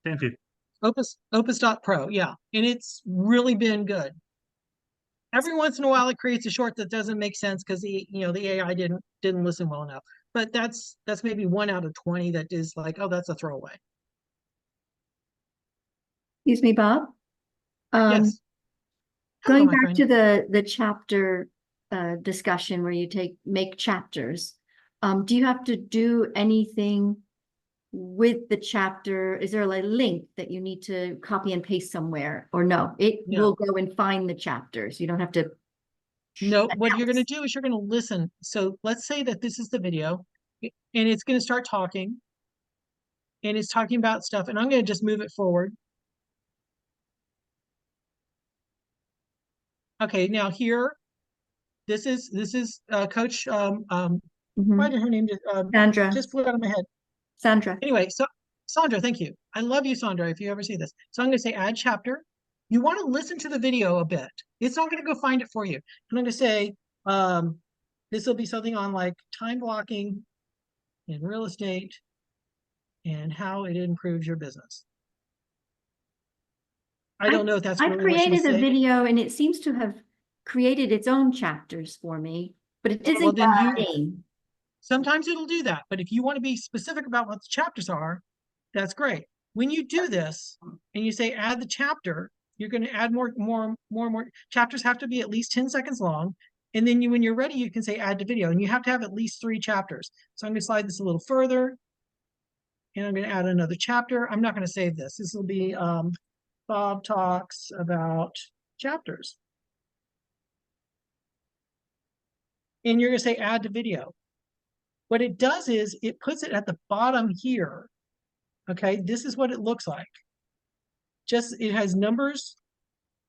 Thank you. Opus.pro, yeah. And it's really been good. Every once in a while it creates a short that doesn't make sense because the AI didn't listen well enough. But that's maybe 1 out of 20 that is like, oh, that's a throwaway. Excuse me, Bob. Yes. Hello, Going my back friend. to the chapter discussion where you make chapters, do you have to do anything with the chapter? Is there a link that you need to copy and paste somewhere, or no? It will go and find the chapters. You don't have to. No, what you're going to do is you're going to listen. So let's say that this is the video and it's going to start talking and it's talking about stuff, and I'm going to just move it forward. Okay, now here, this is Coach, why did her name Sandra. just flew out of my head? Sandra. Anyway, so Sandra, thank you. I love you, Sandra, if you ever see this. So I'm going to say add chapter. You want to listen to the video a bit. It's not going to go find it for you. I'm going to say, this will be something on like time blocking in real estate and how it improves your business. I don't know if that's I really what she was created a saying. video and it seems to have created its own chapters for me, but it Well, isn't then the you, same. sometimes it'll do that. But if you want to be specific about what the chapters are, that's great. When you do this and you say add the chapter, you're going to add more. Chapters have to be at least 10 seconds long. And then when you're ready, you can say add to video, and you have to have at least 3 chapters. So I'm going to slide this a little further, and I'm going to add another chapter. I'm not going to save this. This will be Bob talks about chapters. And you're going to say add to video. What it does is it puts it at the bottom here. Okay, this is what it looks like. Just, it has numbers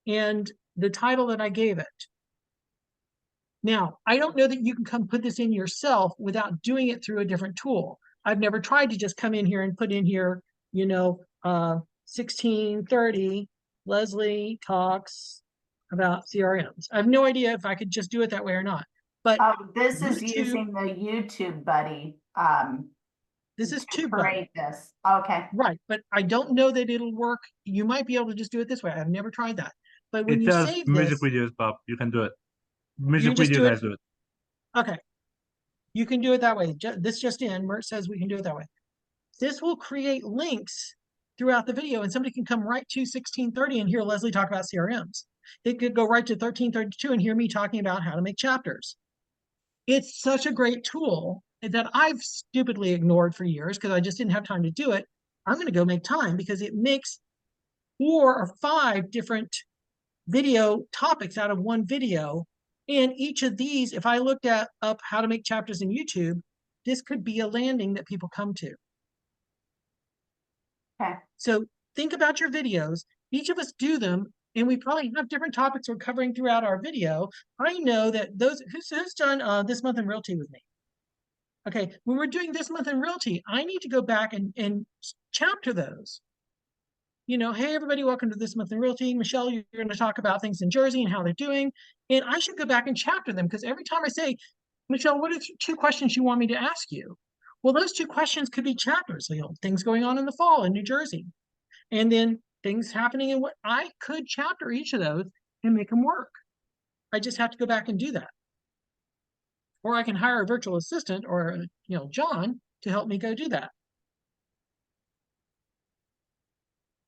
and the title that I gave it. Now, I don't know that you can come put this in yourself without doing it through a different tool. I've never tried to just come in here and put in here, 1630, Leslie talks about CRMs. I have no idea if I could just do it that way or not. But This is YouTube, using the YouTube Buddy. this is to TubeBuddy. create this. Okay. Right, but I don't know that it'll work. You might be able to just do it this way. I've never tried that. But when It you does save music this, videos, Bob. You can do it. you Music just video do it. guys do it. Okay, you can do it that way. This just in, Mert says we can do it that way. This will create links throughout the video, and somebody can come right to 1630 and hear Leslie talk about CRMs. They could go right to 1332 and hear me talking about how to make chapters. It's such a great tool that I've stupidly ignored for years because I just didn't have time to do it. I'm going to go make time because it makes 4 or 5 different video topics out of one video. And each of these, if I looked up how to make chapters in YouTube, this could be a landing that people come to. Okay. So think about your videos. Each of us do them, and we probably have different topics we're covering throughout our video. I know that those who's done This Month in Realty with me. Okay, when we're doing This Month in Realty, I need to go back and chapter those. Hey, everybody, welcome to This Month in Realty. Michelle, you're going to talk about things in Jersey and how they're doing. And I should go back and chapter them because every time I say, Michelle, what are 2 questions you want me to ask you? Well, those 2 questions could be chapters, things going on in the fall in New Jersey. And then things happening in what I could chapter each of those and make them work. I just have to go back and do that. Or I can hire a virtual assistant or, John to help me go do that.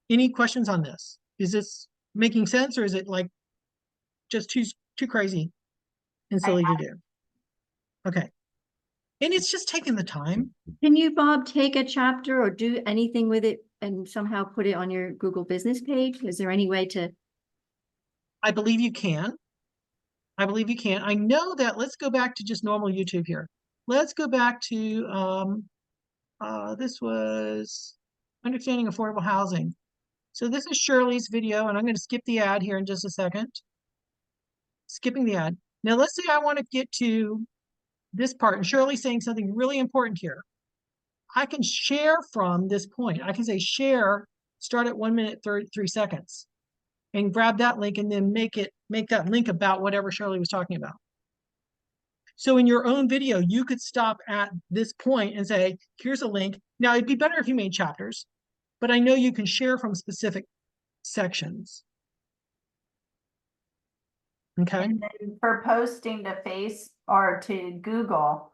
Any questions on this? Is this making sense, or is it like just too crazy and silly to do? Okay. And it's just taking the time. Can you, Bob, take a chapter or do anything with it and somehow put it on your Google business page? Is there any way to? I believe you can. I believe you can. I know that. Let's go back to just normal YouTube here. Let's go back to, this was Understanding Affordable Housing. So this is Shirley's video, and I'm going to skip the ad here in just a second. Skipping the ad. Now let's say I want to get to this part, and Shirley's saying something really important here. I can share from this point. I can say share, start at 1 minute 33 seconds, and grab that link and then make that link about whatever Shirley was talking about. So in your own video, you could stop at this point and say, here's a link. Now it'd be better if you made chapters, but I know you can share from specific sections. Okay. And then for posting to Face or to Google,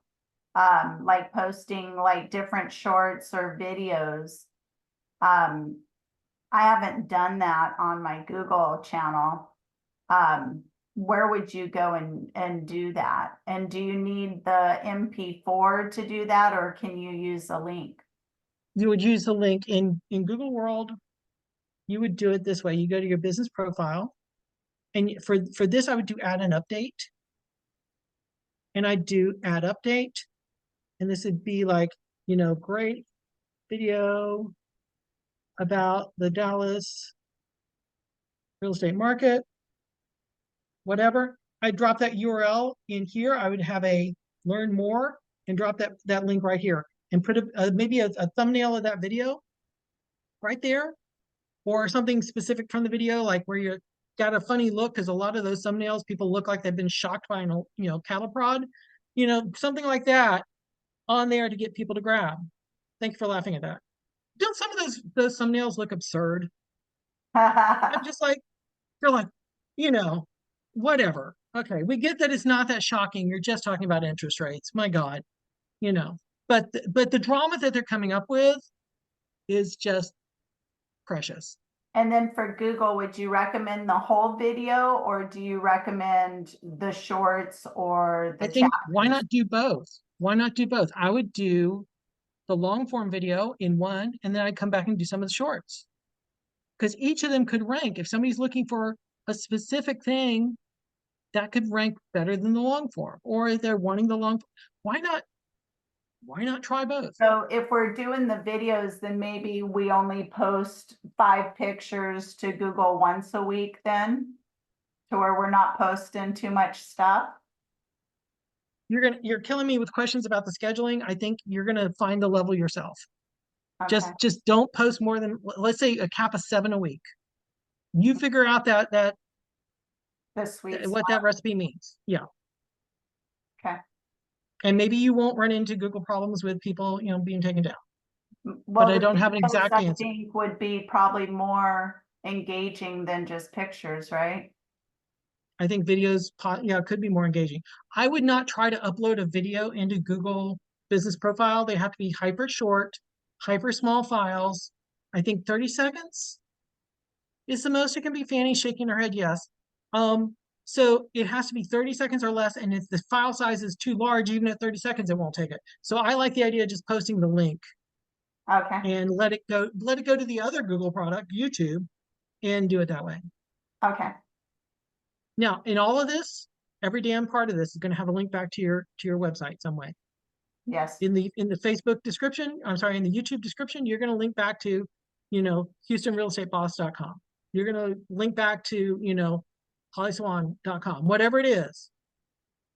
like posting like different shorts or videos, I haven't done that on my Google channel. Where would you go and do that? And do you need the MP4 to do that, or can you use a link? You would use the link in Google World. You would do it this way. You go to your business profile, and for this, I would do add an update. And I'd do add update. And this would be like, great video about the Dallas real estate market, whatever. I drop that URL in here. I would have a learn more and drop that link right here and put maybe a thumbnail of that video right there. or something specific from the video, like where you got a funny look, because a lot of those thumbnails, people look like they've been shocked by an, cattle prod, something like that on there to get people to grab. Thank you for laughing at that. Don't some of those thumbnails look absurd? I'm just like, you're like, whatever. Okay, we get that it's not that shocking. You're just talking about interest rates. My God, but the drama that they're coming up with is just precious. And then for Google, would you recommend the whole video, or do you recommend the shorts or the I think why chapters? not do both? Why not do both? I would do the long form video in one, and then I'd come back and do some of the shorts. Because each of them could rank. If somebody's looking for a specific thing, that could rank better than the long form. Or if they're wanting the long, why not try both? So if we're doing the videos, then maybe we only post 5 pictures to Google once a week then, to where we're not posting too much stuff. You're killing me with questions about the scheduling. I think you're gonna find the level yourself. Okay. Just don't post more than, let's say, a cap of 7 a week. You figure out that The sweet what that recipe means. Yeah. Okay. And maybe you won't run into Google problems with people, being taken down. Well, But I the don't have an videos, exact I answer. think would be probably more engaging than just pictures, right? I think videos, could be more engaging. I would not try to upload a video into Google Business Profile. They have to be hyper short, hyper small files. I think 30 seconds is the most it can be. Fanny shaking her head yes. So it has to be 30 seconds or less, and if the file size is too large, even at 30 seconds, it won't take it. So I like the idea of just posting the link Okay. and let it go to the other Google product, YouTube, and do it that way. Okay. Now, in all of this, every damn part of this is going to have a link back to your website some way. Yes. In the Facebook description, I'm sorry, in the YouTube description, you're going to link back to, HoustonRealEstateBoss.com. You're going to link back to, HollySwan.com, whatever it is.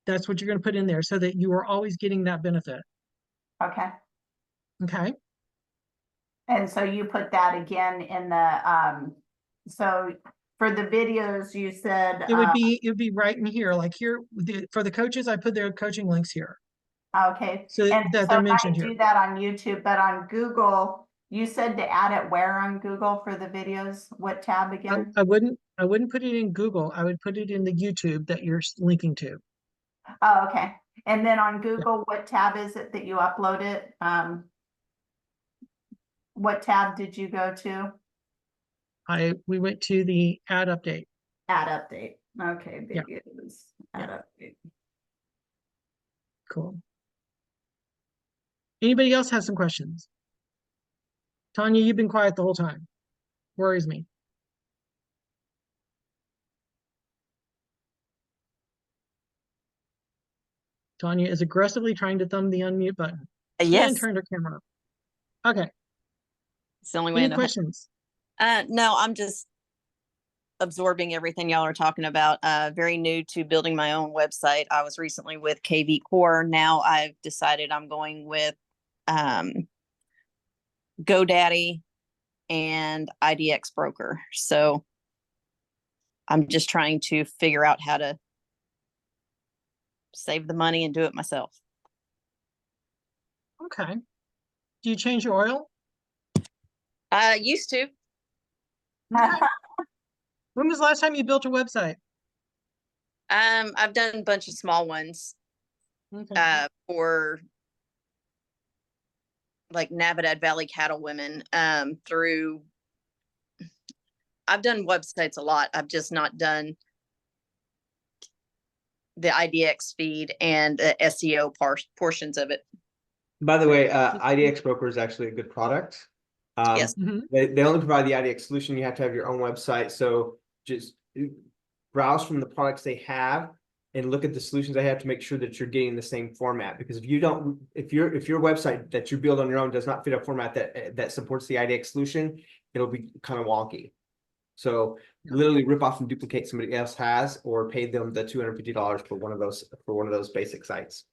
That's what you're going to put in there so that you are always getting that benefit. Okay. Okay. And so you put that again in the, so for the videos, you said, It would be right in here, like here for the coaches, I put their coaching links here. okay. So And that so they're I mentioned here. do that on YouTube, but on Google, you said to add it where on Google for the videos? What tab again? I wouldn't put it in Google. I would put it in the YouTube that you're linking to. Oh, okay. And then on Google, what tab is it that you upload it? What tab did you go to? We went to the ad update. Ad update. Okay, Yeah. videos. Ad update. Cool. Anybody else have some questions? Tanya, you've been quiet the whole time. Worries me. Tanya is aggressively trying to thumb the unmute button. And Yes, turned her camera up. Okay. it's the only way I Any know how. questions? No, I'm just absorbing everything y'all are talking about. Very new to building my own website. I was recently with KV Core. Now I've decided I'm going with GoDaddy and IDX Broker. So I'm just trying to figure out how to save the money and do it myself. Okay. Do you change your oil? Used to. Okay. When was the last time you built a website? I've done a bunch of small ones. Okay. For like Navidad Valley cattle women, through, I've done websites a lot. I've just not done the IDX feed and the SEO portions of it. By the way, IDX Broker is actually a good product. Yes. They only provide the IDX solution. You have to have your own website. So just browse from the products they have and look at the solutions they have to make sure that you're getting the same format. Because if you don't, if your website that you build on your own does not fit a format that supports the IDX solution, it'll be kind of wonky. So literally rip off and duplicate somebody else has, or pay them the $250 for one of those basic sites.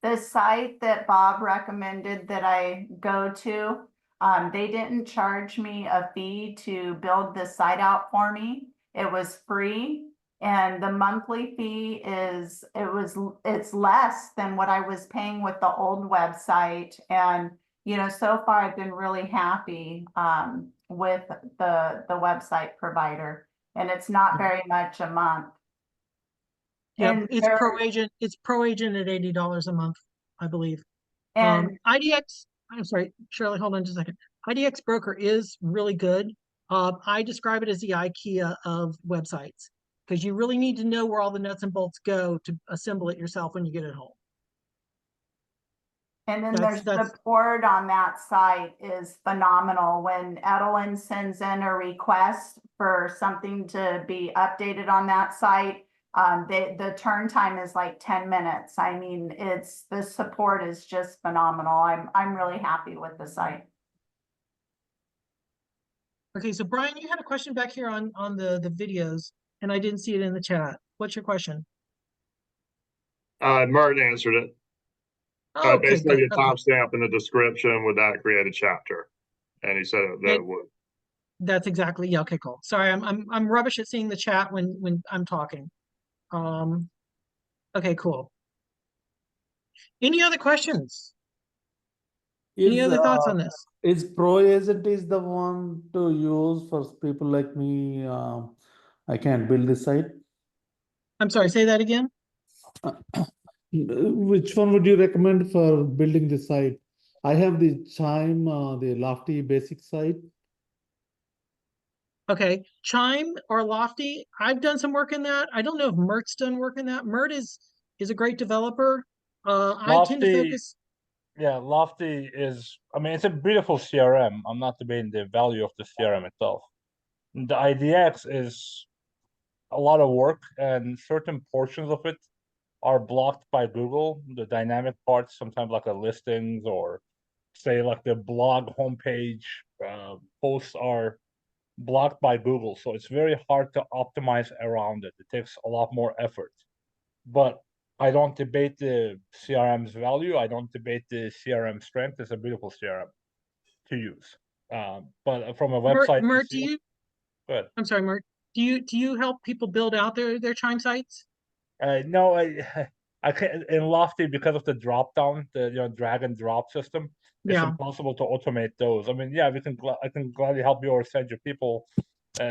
The site that Bob recommended that I go to, They didn't charge me a fee to build this site out for me. It was free. And the monthly fee it's less than what I was paying with the old website. And, you know, so far I've been really happy, with the website provider, and it's not very much a month. Yeah, And it's pro agent. It's pro agent at $80 a month, I believe. and IDX, I'm sorry, Shirley, hold on just a second. IDX Broker is really good. I describe it as the IKEA of websites because you really need to know where all the nuts and bolts go to assemble it yourself when you get it home. And then That's- their support on that site is phenomenal. When Edelyn sends in a request for something to be updated on that site, the turn time is like 10 minutes. I mean, the support is just phenomenal. I'm really happy with the site. Okay, so Brian, you had a question back here on the videos, and I didn't see it in the chat. What's your question? Mert answered it. Oh, okay, Basically, good. the Okay. timestamp in the description, would that create a chapter? And he said that it And- would. That's exactly, yeah, okay, cool. Sorry, I'm rubbish at seeing the chat when I'm talking. Okay, cool. Any other questions? Any other thoughts on this? Is Pro Agent is the one to use for people like me? I can't build this site. I'm sorry, say that again. Which one would you recommend for building the site? I have the Chime, the Lofty basic site. Okay, Chime or Lofty, I've done some work in that. I don't know if Mert's done work in that. Mert is a great developer. I tend to Lofty- focus. Yeah, Lofty is, I mean, it's a beautiful CRM. I'm not debating the value of the CRM itself. The IDX is a lot of work, and certain portions of it are blocked by Google. The dynamic parts, sometimes like the listings or say like the blog homepage posts are blocked by Google. So it's very hard to optimize around it. It takes a lot more effort. But I don't debate the CRM's value. I don't debate the CRM strength. It's a beautiful CRM to use. But from a website, Mert, do you? good. I'm sorry, Mert. Do you help people build out their Chime sites? No, I can't in Lofty because of the drop down, the drag and drop system. It's Yeah. impossible to automate those. I mean, yeah, I can gladly help you or send you people,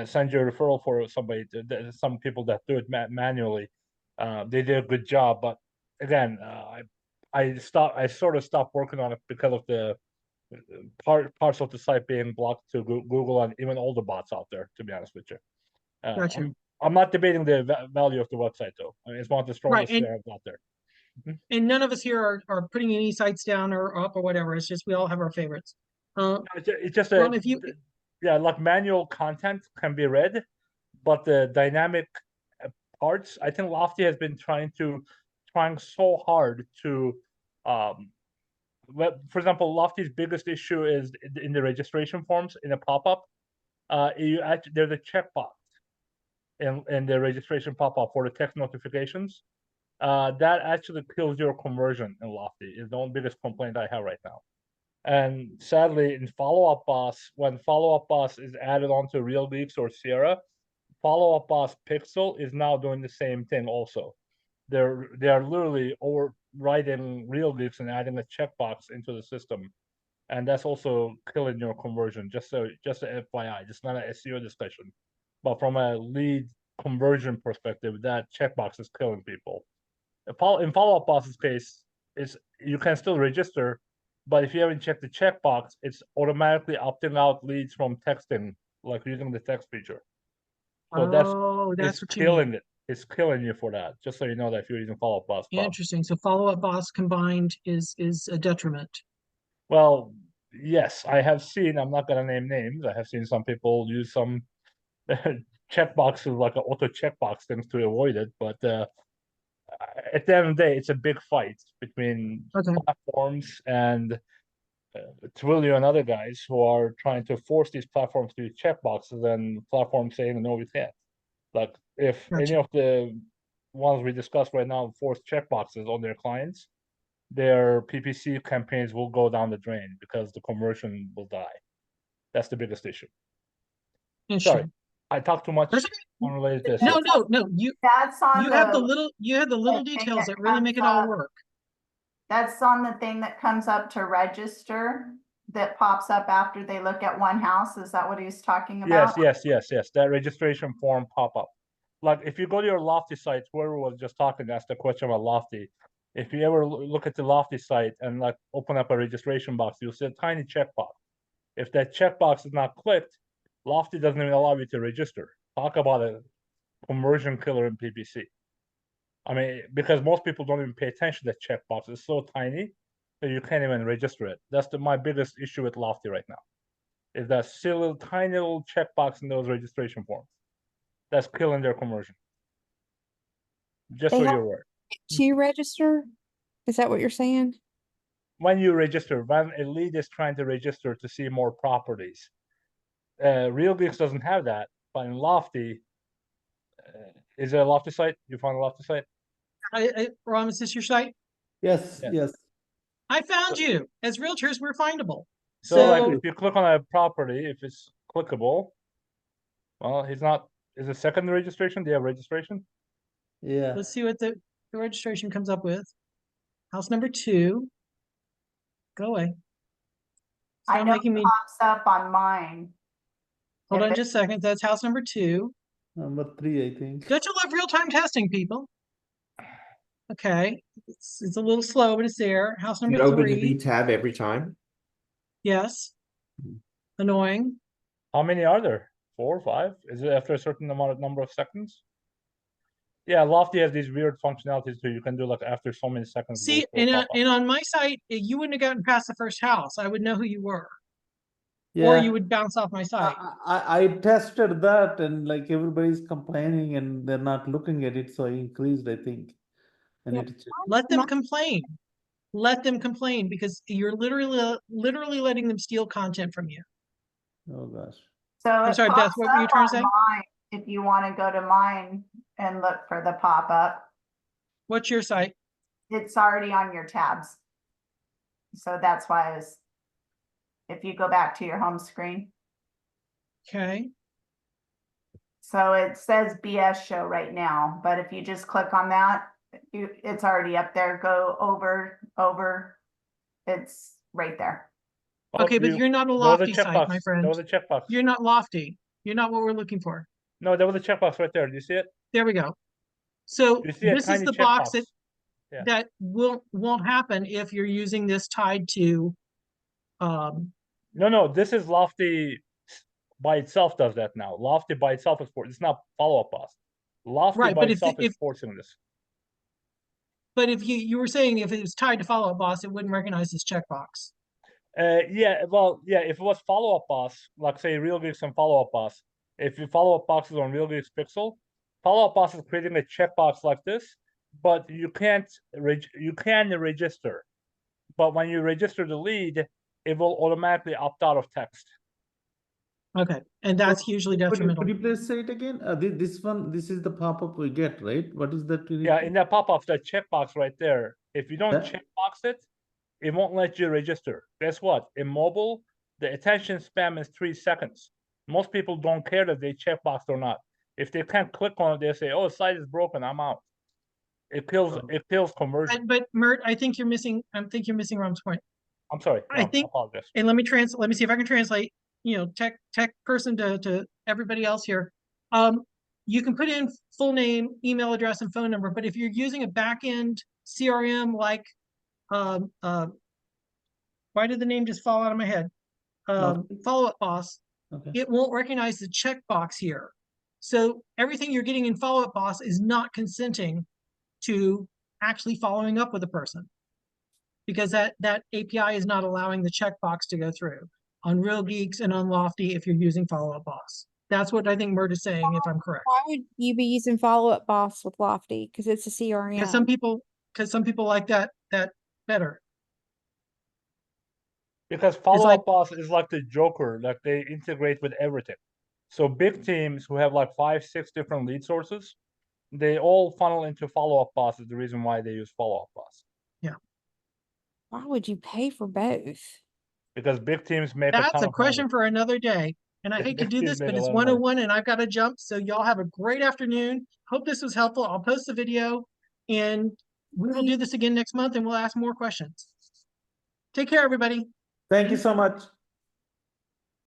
send you a referral for somebody. Some people that do it manually. They did a good job, but again, I sort of stopped working on it because of the parts of the site being blocked to Google and even all the bots out there. To be honest with you, Gotcha. I'm not debating the value of the website though. I mean, it's one of the strongest and- CRMs out there. And none of us here are putting any sites down or up or whatever. It's just we all have our favorites. It's just Ron, if you yeah, like manual content can be read, but the dynamic parts, I think Lofty has been trying so hard to for example, Lofty's biggest issue is in the registration forms in a pop-up. There's a checkbox in the registration pop-up for the text notifications. That actually kills your conversion in Lofty. Is the only biggest complaint I have right now. And sadly, in Follow-Up Boss, when Follow-Up Boss is added onto Real Geeks or Sierra, Follow-Up Boss Pixel is now doing the same thing also. They are literally overwriting Real Geeks and adding a checkbox into the system, and that's also killing your conversion. Just a FYI, it's not an SEO discussion, but from a lead conversion perspective, that checkbox is killing people. In Follow-Up Boss's case, you can still register, but if you haven't checked the checkbox, it's automatically opting out leads from texting, like using the text feature. So that's it's what you mean. killing it. It's killing you for that. Just so you know that if you're using Follow-Up Boss. Interesting. So Follow-Up Boss combined is a detriment. Well, yes, I have seen. I'm not gonna name names. I have seen some people use some checkboxes like an auto checkbox things to avoid it, but at the end of the day, it's a big fight between platforms and Twilio and other guys who are trying to force these platforms to use checkboxes, and platforms saying no, we can't. Like if any of the ones we discussed right now force checkboxes on their clients, their PPC campaigns will go down the drain because the conversion will die. That's the biggest issue. Sorry, Interesting. I talked too much That's okay. unrelated to this. No, no, you That's on you have the the little thing details that that really make it comes all up. work. That's on the thing that comes up to register that pops up after they look at one house. Is that what he's talking about? Yes. That registration form pop-up. Like if you go to your Lofty site, whoever was just talking, asked the question about Lofty. If you ever look at the Lofty site and like open up a registration box, you'll see a tiny checkbox. If that checkbox is not clicked, Lofty doesn't even allow you to register. Talk about a conversion killer in PPC. I mean, because most people don't even pay attention to that checkbox. It's so tiny that you can't even register it. That's my biggest issue with Lofty right now. Is that silly little tiny little checkbox in those registration forms. That's killing their conversion. Just They so have you're aware. to register. Is that what you're saying? When you register, when a lead is trying to register to see more properties, Real Geeks doesn't have that, but in Lofty, is it a Lofty site? You found a Lofty site? Ron, is this your site? Yes, Yeah. yes. I found you. As realtors, we're findable. So like So if you click on a property, if it's clickable, well, he's not. Is it second registration? Do you have registration? Yeah. let's see what the registration comes up with. House number 2. Go away. I Stop know making it me. pops up on mine. Hold If on it- just a second. That's house number 2. Number 3, I think. Don't you love real-time testing, people? Okay. It's a little slow, but it's there. House number You open the 3. B tab every time. Yes. Annoying. How many are there? 4 or 5? Is it after a certain number of seconds? Yeah, Lofty has these weird functionalities too. You can do like after so many seconds. See, and on my site, you wouldn't have gotten past the first house. I would know who you were. Or you Yeah. would bounce off my site. I tested that and like everybody's complaining and they're not looking at it, so I increased, I think. I need to check. Let them complain. Let them complain because you're literally letting them steal content from you. Oh gosh. So I'm it sorry, Beth, pops what were you up trying to on say? mine if you want to go to mine and look for the pop-up. What's your site? It's already on your tabs. So that's why I was, if you go back to your home screen. Okay. So it says BS show right now, but if you just click on that, it's already up there. Go over, it's right there. Okay, but you're not a Lofty site, my friend. There was a checkbox. You're not Lofty. You're not what we're looking for. No, there was a checkbox right there. Do you see it? There we go. So You see a this is tiny the box checkbox. Yeah. that won't happen if you're using this tied to No, this is Lofty by itself does that now. Lofty by itself is it's not follow-up boss. Lofty right, by but itself is if forcing this. but if you were saying if it was tied to follow-up boss, it wouldn't recognize this checkbox. Yeah, if it was follow-up boss, like say Real Geeks and follow-up boss, if you follow-up boxes on Real Geeks Pixel, follow-up boss is creating a checkbox like this, but you can register. But when you register the lead, it will automatically opt out of text. Okay, and that's hugely detrimental. Could you please say it again? This is the pop-up we get, right? What is that? Yeah, in that pop-up, that checkbox right there, if you don't That- checkbox it, it won't let you register. Guess what? In mobile, the attention span is 3 seconds. Most people don't care that they checkboxed or not. If they can't click on it, they say, "Oh, the site is broken. I'm out." It kills conversion. But Mert, I think you're missing Rom's point. I'm sorry. I I think, apologize. and let me see if I can translate, tech person to everybody else here. You can put in full name, email address, and phone number, but if you're using a back-end CRM like, why did the name just fall out of my head? Follow-up boss, Okay. it won't recognize the checkbox here. So everything you're getting in follow-up boss is not consenting to actually following up with a person, because that API is not allowing the checkbox to go through on Real Geeks and on Lofty if you're using follow-up boss. That's what I think Mert is saying, if I'm correct. Why would you be using follow-up boss with Lofty? Because it's a CRM. Because some people like that better. Because follow-up boss is like the Joker, like they integrate with everything. So big teams who have like 5, 6 different lead sources, they all funnel into follow-up boss is the reason why they use follow-up boss. Yeah. Why would you pay for both? Because big teams make a That's ton a of money. question for another day. And I hate to Big do teams this, make but a it's lot of money. 101 and I've got to jump. So y'all have a great afternoon. Hope this was helpful. I'll post the video and we will do this again next month and we'll ask more questions. Take care, everybody. Thank you so much.